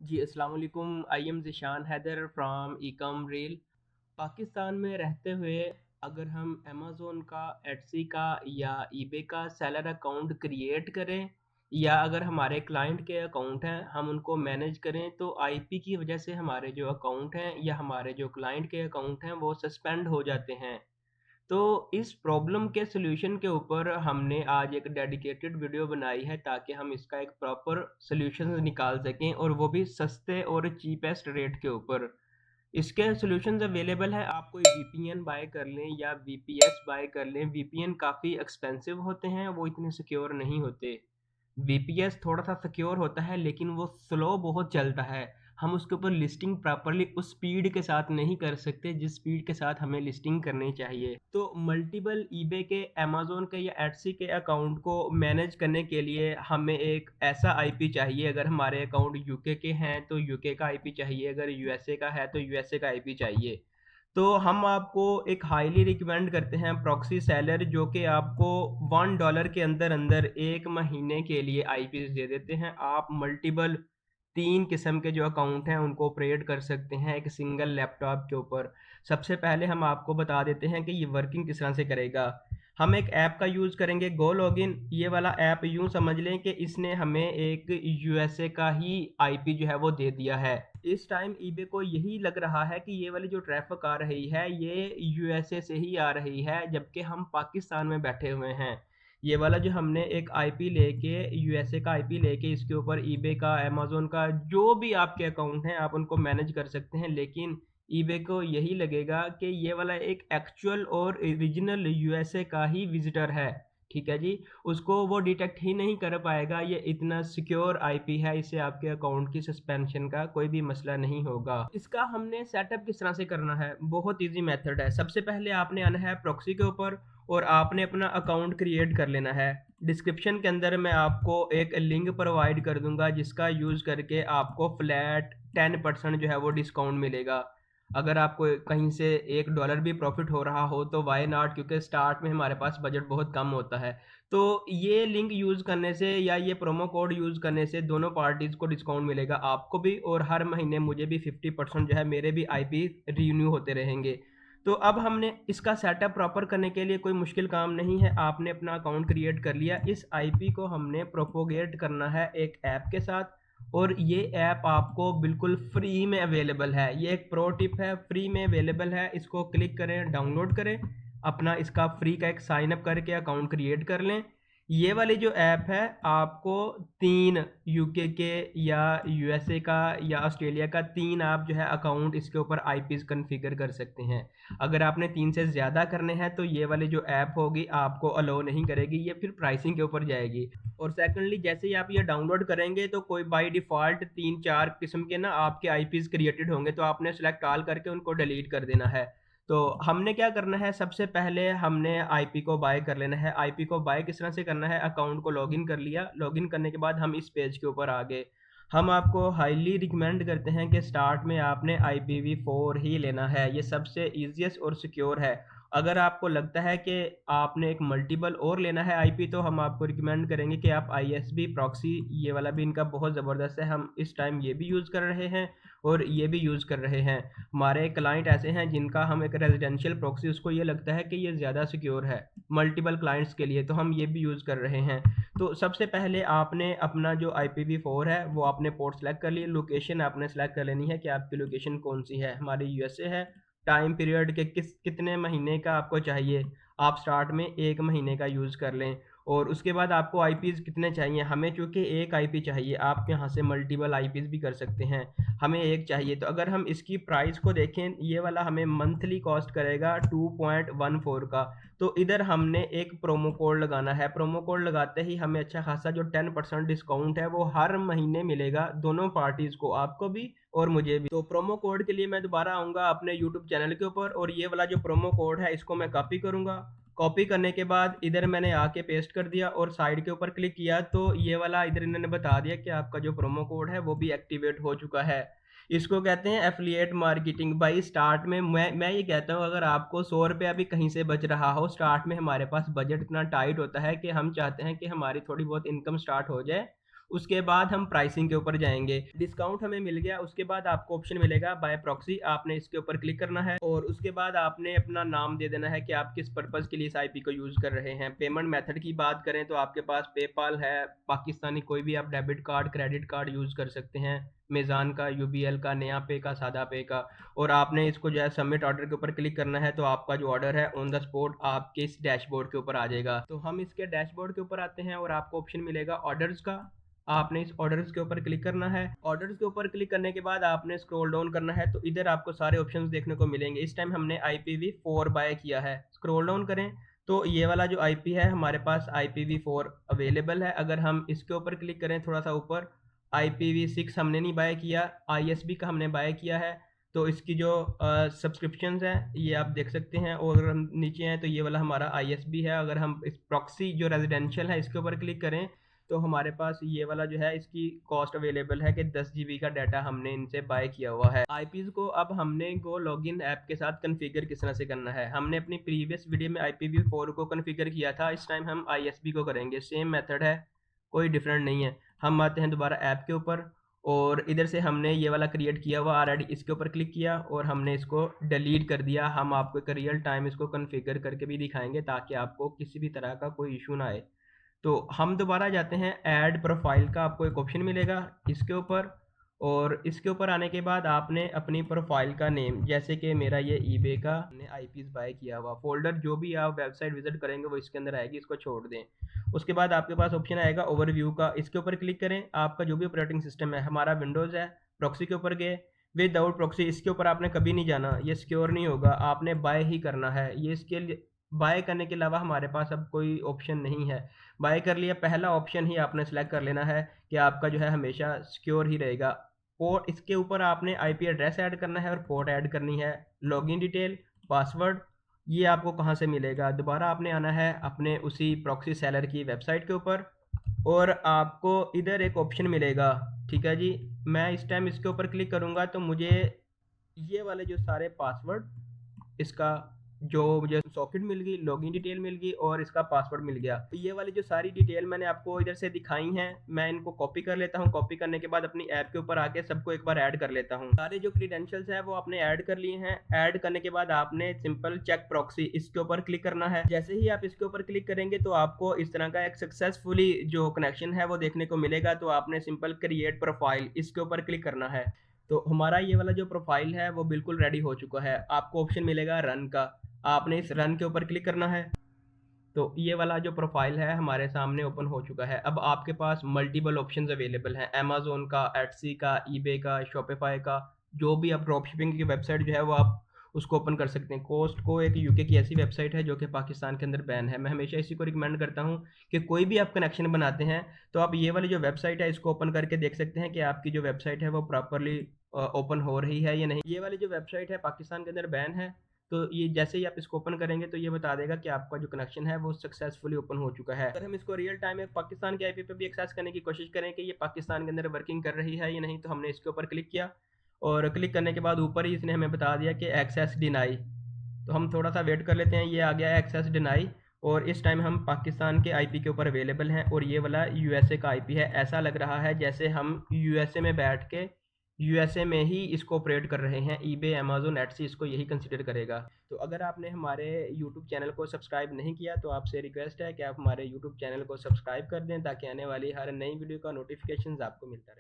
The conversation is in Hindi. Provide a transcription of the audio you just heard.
जी, अस्सलाम वालेकुम। I am Zeeshan Haider from ecom reel. Pakistan में रहते हुए अगर हम अमेज़न का, एट्सी का या ईबे का सेलर अकाउंट क्रिएट करें या अगर हमारे क्लाइंट के अकाउंट हैं, हम उनको मैनेज करें, तो आईपी की वजह से हमारे जो अकाउंट हैं या हमारे जो क्लाइंट के अकाउंट हैं, वो सस्पेंड हो जाते हैं। तो इस प्रॉब्लम के सॉल्यूशन के ऊपर हमने आज एक डेडिकेटेड वीडियो बनाई है ताकि हम इसका एक प्रॉपर सॉल्यूशन निकाल सकें और वो भी सस्ते और चीपेस्ट रेट के ऊपर। इसके सॉल्यूशंस अवेलेबल हैं, आप कोई वीपीएन बाय कर लें या वीपीएस बाय कर लें। वीपीएन काफ़ी एक्सपेंसिव होते हैं, वो इतने सिक्योर नहीं होते। वीपीएस थोड़ा-सा सिक्योर होता है लेकिन वो स्लो बहुत चलता है। हम उसके ऊपर लिस्टिंग प्रॉपर्ली उस स्पीड के साथ नहीं कर सकते जिस स्पीड के साथ हमें लिस्टिंग करनी चाहिए। तो मल्टीपल ईबे के, अमेज़न के या एट्सी के अकाउंट को मैनेज करने के लिए हमें एक ऐसा आईपी चाहिए। अगर हमारे अकाउंट यूके के हैं तो यूके का आईपी चाहिए, अगर यूएसए का है तो यूएसए का आईपी चाहिए। तो हम आपको एक हाईली रिकमेंड करते हैं प्रॉक्सी सेलर, जो कि आपको $1 के अंदर-अंदर 1 महीने के लिए आईपीज़ दे देते हैं। आप मल्टीपल 3 किस्म के जो अकाउंट हैं उनको ऑपरेट कर सकते हैं एक सिंगल लैपटॉप के ऊपर। सबसे पहले हम आपको बता देते हैं कि ये वर्किंग किस तरह से करेगा। हम एक ऐप का यूज़ करेंगे, गो लॉगिन। ये वाला ऐप यूँ समझ लें कि इसने हमें एक यूएसए का ही आईपी जो है वो दे दिया है। इस टाइम ईबे को यही लग रहा है कि ये वाली जो ट्रैफ़िक आ रही है ये यूएसए से ही आ रही है, जबकि हम पाकिस्तान में बैठे हुए हैं। ये वाला जो हमने एक आईपी लेके, यूएसए का आईपी लेके इसके ऊपर ईबे का, अमेज़न का, जो भी आपके अकाउंट हैं आप उनको मैनेज कर सकते हैं। लेकिन ईबे को यही लगेगा कि ये वाला एक एक्चुअल और ओरिजिनल यूएसए का ही विज़िटर है, ठीक है जी? उसको वो डिटेक्ट ही नहीं कर पाएगा, ये इतना सिक्योर आईपी है, इससे आपके अकाउंट की सस्पेंशन का कोई भी मसला नहीं होगा। इसका हमने सेटअप किस तरह से करना है? बहुत ईज़ी मेथड है। सबसे पहले आपने आना है प्रॉक्सी के ऊपर और आपने अपना अकाउंट क्रिएट कर लेना है। डिस्क्रिप्शन के अंदर मैं आपको एक लिंक प्रोवाइड कर दूँगा जिसका यूज़ करके आपको फ्लैट 10% जो है वो डिस्काउंट मिलेगा। अगर आपको कहीं से $1 भी प्रॉफ़िट हो रहा हो तो व्हाई नॉट, क्योंकि स्टार्ट में हमारे पास बजट बहुत कम होता है। तो ये लिंक यूज़ करने से या ये प्रोमो कोड यूज़ करने से दोनों पार्टीज़ को डिस्काउंट मिलेगा, आपको भी और हर महीने मुझे भी 50% जो है मेरे भी आईपी रिन्यू होते रहेंगे। तो अब हमने इसका सेटअप प्रॉपर करने के लिए कोई मुश्किल काम नहीं है। आपने अपना अकाउंट क्रिएट कर लिया, इस आईपी को हमने प्रोपोगेट करना है एक ऐप के साथ और ये ऐप आपको बिल्कुल फ्री में अवेलेबल है। ये एक प्रो टिप है, फ्री में अवेलेबल है। इसको क्लिक करें, डाउनलोड करें, अपना इसका फ्री का एक साइन अप करके अकाउंट क्रिएट कर लें। ये वाली जो ऐप है आपको 3 यूके के या यूएसए का या ऑस्ट्रेलिया का 3 आप जो है अकाउंट इसके ऊपर आईपीज़ कॉन्फ़िगर कर सकते हैं। अगर आपने 3 से ज़्यादा करने हैं तो ये वाली जो ऐप होगी आपको अलाउ नहीं करेगी, ये फिर प्राइसिंग के ऊपर जाएगी। और सेकंडली जैसे ही आप ये डाउनलोड करेंगे तो कोई बाय डिफ़ॉल्ट 3-4 किस्म के ना आपके आईपीज़ क्रिएटेड होंगे, तो आपने सेलेक्ट ऑल करके उनको डिलीट कर देना है। तो हमने क्या करना है, सबसे पहले हमने आईपी को बाय कर लेना है। आईपी को बाय किस तरह से करना है, अकाउंट को लॉगिन कर लिया, लॉगिन करने के बाद हम इस पेज के ऊपर आ गए। हम आपको हाईली रिकमेंड करते हैं कि स्टार्ट में आपने IPv4 ही लेना है, ये सबसे ईज़ीएस्ट और सिक्योर है। अगर आपको लगता है कि आपने एक मल्टीपल और लेना है आईपी, तो हम आपको रिकमेंड करेंगे कि आप आईएसबी प्रॉक्सी, ये वाला भी इनका बहुत ज़बरदस्त है। हम इस टाइम ये भी यूज़ कर रहे हैं और ये भी यूज़ कर रहे हैं। हमारे क्लाइंट ऐसे हैं जिनका हम एक रेजिडेंशियल प्रॉक्सी, उसको ये लगता है कि ये ज़्यादा सिक्योर है मल्टीपल क्लाइंट्स के लिए, तो हम ये भी यूज़ कर रहे हैं। तो सबसे पहले आपने अपना जो IPv4 है वो आपने पोर्ट सेलेक्ट कर लिए, लोकेशन आपने सेलेक्ट कर लेनी है कि आपकी लोकेशन कौन सी है। हमारी यूएसए है। टाइम पीरियड के कितने महीने का आपको चाहिए, आप स्टार्ट में 1 महीने का यूज़ कर लें। और उसके बाद आपको आईपीज़ कितने चाहिए, हमें चूँकि एक आईपी चाहिए, आप यहाँ से मल्टीपल आईपीज़ भी कर सकते हैं, हमें एक चाहिए। तो अगर हम इसकी प्राइस को देखें, ये वाला हमें मंथली कॉस्ट करेगा 2.14 का। तो इधर हमने एक प्रोमो कोड लगाना है, प्रोमो कोड लगाते ही हमें अच्छा खासा जो 10% डिस्काउंट है वो हर महीने मिलेगा दोनों पार्टीज़ को, आपको भी और मुझे भी। तो प्रोमो कोड के लिए मैं दोबारा आऊँगा अपने यूट्यूब चैनल के ऊपर और ये वाला जो प्रोमो कोड है इसको मैं कॉपी करूँगा। कॉपी करने के बाद इधर मैंने आके पेस्ट कर दिया और साइड के ऊपर क्लिक किया तो ये वाला इधर इन्होंने बता दिया कि आपका जो प्रोमो कोड है वो भी एक्टिवेट हो चुका है। इसको कहते हैं एफिलिएट मार्केटिंग। भाई स्टार्ट में मैं ये कहता हूँ, अगर आपको 100 रुपया भी कहीं से बच रहा हो, स्टार्ट में हमारे पास बजट इतना टाइट होता है कि हम चाहते हैं कि हमारी थोड़ी बहुत इनकम स्टार्ट हो जाए उसके बाद हम प्राइसिंग के ऊपर जाएंगे। डिस्काउंट हमें मिल गया, उसके बाद आपको ऑप्शन मिलेगा बाय प्रॉक्सी, आपने इसके ऊपर क्लिक करना है और उसके बाद आपने अपना नाम दे देना है कि आप किस पर्पज़ के लिए इस आईपी को यूज़ कर रहे हैं। पेमेंट मेथड की बात करें तो आपके पास पेपाल है, पाकिस्तानी कोई भी आप debit card, credit card use कर सकते हैं, मेज़ान का, यूबीएल का, नया पे का, सादा पे का। और आपने इसको जो है सबमिट ऑर्डर के ऊपर क्लिक करना है, तो आपका जो ऑर्डर है ऑन द स्पॉट आपके इस डैशबोर्ड के ऊपर आ जाएगा। तो हम इसके डैशबोर्ड के ऊपर आते हैं और आपको ऑप्शन मिलेगा ऑर्डर्स का। आपने इस ऑर्डर्स के ऊपर क्लिक करना है। ऑर्डर्स के ऊपर क्लिक करने के बाद आपने स्क्रॉल डाउन करना है, तो इधर आपको सारे ऑप्शंस देखने को मिलेंगे। इस टाइम हमने IPv4 बाय किया है। स्क्रॉल डाउन करें तो ये वाला जो आईपी है हमारे पास IPv4 अवेलेबल है। अगर हम इसके ऊपर क्लिक करें थोड़ा सा ऊपर, IPv6 हमने नहीं बाय किया, ISB का हमने बाय किया है। तो इसकी जो सब्सक्रिप्शंस हैं ये आप देख सकते हैं, और अगर हम नीचे हैं तो ये वाला हमारा ISB है। अगर हम इस प्रॉक्सी जो रेजिडेंशियल है इसके ऊपर क्लिक करें तो हमारे पास ये वाला जो है इसकी कॉस्ट अवेलेबल है कि 10 GB का डाटा हमने इनसे बाय किया हुआ है। आईपीज़ को अब हमने गो लॉगिन ऐप के साथ कन्फिगर किस तरह से करना है, हमने अपनी प्रीवियस वीडियो में IPv4 को कन्फिगर किया था, इस टाइम हम ISB को करेंगे। सेम मेथड है, कोई डिफरेंट नहीं है। हम आते हैं दोबारा ऐप के ऊपर और इधर से हमने ये वाला क्रिएट किया हुआ ऑलरेडी, इसके ऊपर क्लिक किया और हमने इसको डिलीट कर दिया। हम आपको एक रियल टाइम इसको कन्फिगर करके भी दिखाएंगे ताकि आपको किसी भी तरह का कोई इशू ना आए। तो हम दोबारा जाते हैं, ऐड प्रोफाइल का आपको एक ऑप्शन मिलेगा इसके ऊपर, और इसके ऊपर आने के बाद आपने अपनी प्रोफाइल का नेम, जैसे कि मेरा ये ईबे का हमने आईपीज़ बाय किया हुआ फोल्डर, जो भी आप वेबसाइट विजिट करेंगे वो इसके अंदर आएगी, इसको छोड़ दें। उसके बाद आपके पास ऑप्शन आएगा ओवरव्यू का, इसके ऊपर क्लिक करें। आपका जो भी ऑपरेटिंग सिस्टम है, हमारा विंडोज़ है, प्रॉक्सी के ऊपर गए, विदाउट प्रॉक्सी इसके ऊपर आपने कभी नहीं जाना, ये सिक्योर नहीं होगा, आपने बाय ही करना है। ये इसके लिए बाय करने के अलावा हमारे पास अब कोई ऑप्शन नहीं है। बाय कर लिया, पहला ऑप्शन ही आपने सेलेक्ट कर लेना है कि आपका जो है हमेशा सिक्योर ही रहेगा। और इसके ऊपर आपने आईपी एड्रेस ऐड करना है और पोर्ट ऐड करनी है। लॉगिन डिटेल, पासवर्ड, ये आपको कहाँ से मिलेगा, दोबारा आपने आना है अपने उसी प्रॉक्सी सेलर की वेबसाइट के ऊपर और आपको इधर एक ऑप्शन मिलेगा। ठीक है जी, मैं इस टाइम इसके ऊपर क्लिक करूँगा तो मुझे ये वाले जो सारे पासवर्ड, इसका जो मुझे सॉकेट मिल गई, लॉगिन डिटेल मिल गई और इसका पासवर्ड मिल गया। तो ये वाली जो सारी डिटेल मैंने आपको इधर से दिखाई हैं, मैं इनको कॉपी कर लेता हूँ। कॉपी करने के बाद अपनी ऐप के ऊपर आके सबको एक बार ऐड कर लेता हूँ। सारे जो क्रीडेंशियल्स है वो आपने ऐड कर लिए हैं। ऐड करने के बाद आपने सिंपल चेक प्रॉक्सी इसके ऊपर क्लिक करना है। जैसे ही आप इसके ऊपर क्लिक करेंगे तो आपको इस तरह का एक सक्सेसफुली जो कनेक्शन है वो देखने को मिलेगा। तो आपने सिंपल क्रिएट प्रोफाइल इसके ऊपर क्लिक करना है। तो हमारा ये वाला जो प्रोफाइल है वो बिल्कुल रेडी हो चुका है। आपको ऑप्शन मिलेगा रन का, आपने इस रन के ऊपर क्लिक करना है। तो ये वाला जो प्रोफाइल है हमारे सामने ओपन हो चुका है। अब आपके पास मल्टीपल ऑप्शंस अवेलेबल हैं, अमेज़न का, एटसी का, ईबे का, शॉपिफाई का, जो भी आप ड्रॉप शिपिंग की वेबसाइट जो है वो आप उसको ओपन कर सकते हैं। कोस्ट को एक यूके की ऐसी वेबसाइट है जो कि पाकिस्तान के अंदर बैन है। मैं हमेशा इसी को रिकमेंड करता हूँ कि कोई भी आप कनेक्शन बनाते हैं तो आप ये वाली जो वेबसाइट है इसको ओपन करके देख सकते हैं कि आपकी जो वेबसाइट है वो प्रॉपरली ओपन हो रही है या नहीं। ये वाली जो वेबसाइट है पाकिस्तान के अंदर बैन है, तो ये जैसे ही आप इसको ओपन करेंगे तो ये बता देगा कि आपका जो कनेक्शन है वो सक्सेसफुली ओपन हो चुका है। अगर हम इसको रियल टाइम में पाकिस्तान के आईपी पे भी एक्सेस करने की कोशिश करें कि ये पाकिस्तान के अंदर वर्किंग कर रही है या नहीं, तो हमने इसके ऊपर क्लिक किया और क्लिक करने के बाद ऊपर ही इसने हमें बता दिया कि एक्सेस डिनाई। तो हम थोड़ा सा वेट कर लेते हैं, ये आ गया है एक्सेस डिनाई और इस टाइम हम पाकिस्तान के आईपी के ऊपर अवेलेबल हैं और ये वाला यूएसए का आईपी है। ऐसा लग रहा है जैसे हम यूएसए में बैठ के यूएसए में ही इसको ऑपरेट कर रहे हैं। ईबे, अमेज़न, एटसी इसको यही कंसिडर करेगा। तो अगर आपने हमारे यूट्यूब चैनल को सब्सक्राइब नहीं किया तो आपसे रिक्वेस्ट है कि आप हमारे यूट्यूब चैनल को सब्सक्राइब कर दें ताकि आने वाली हर नई वीडियो का नोटिफिकेशन आपको मिलता रहे।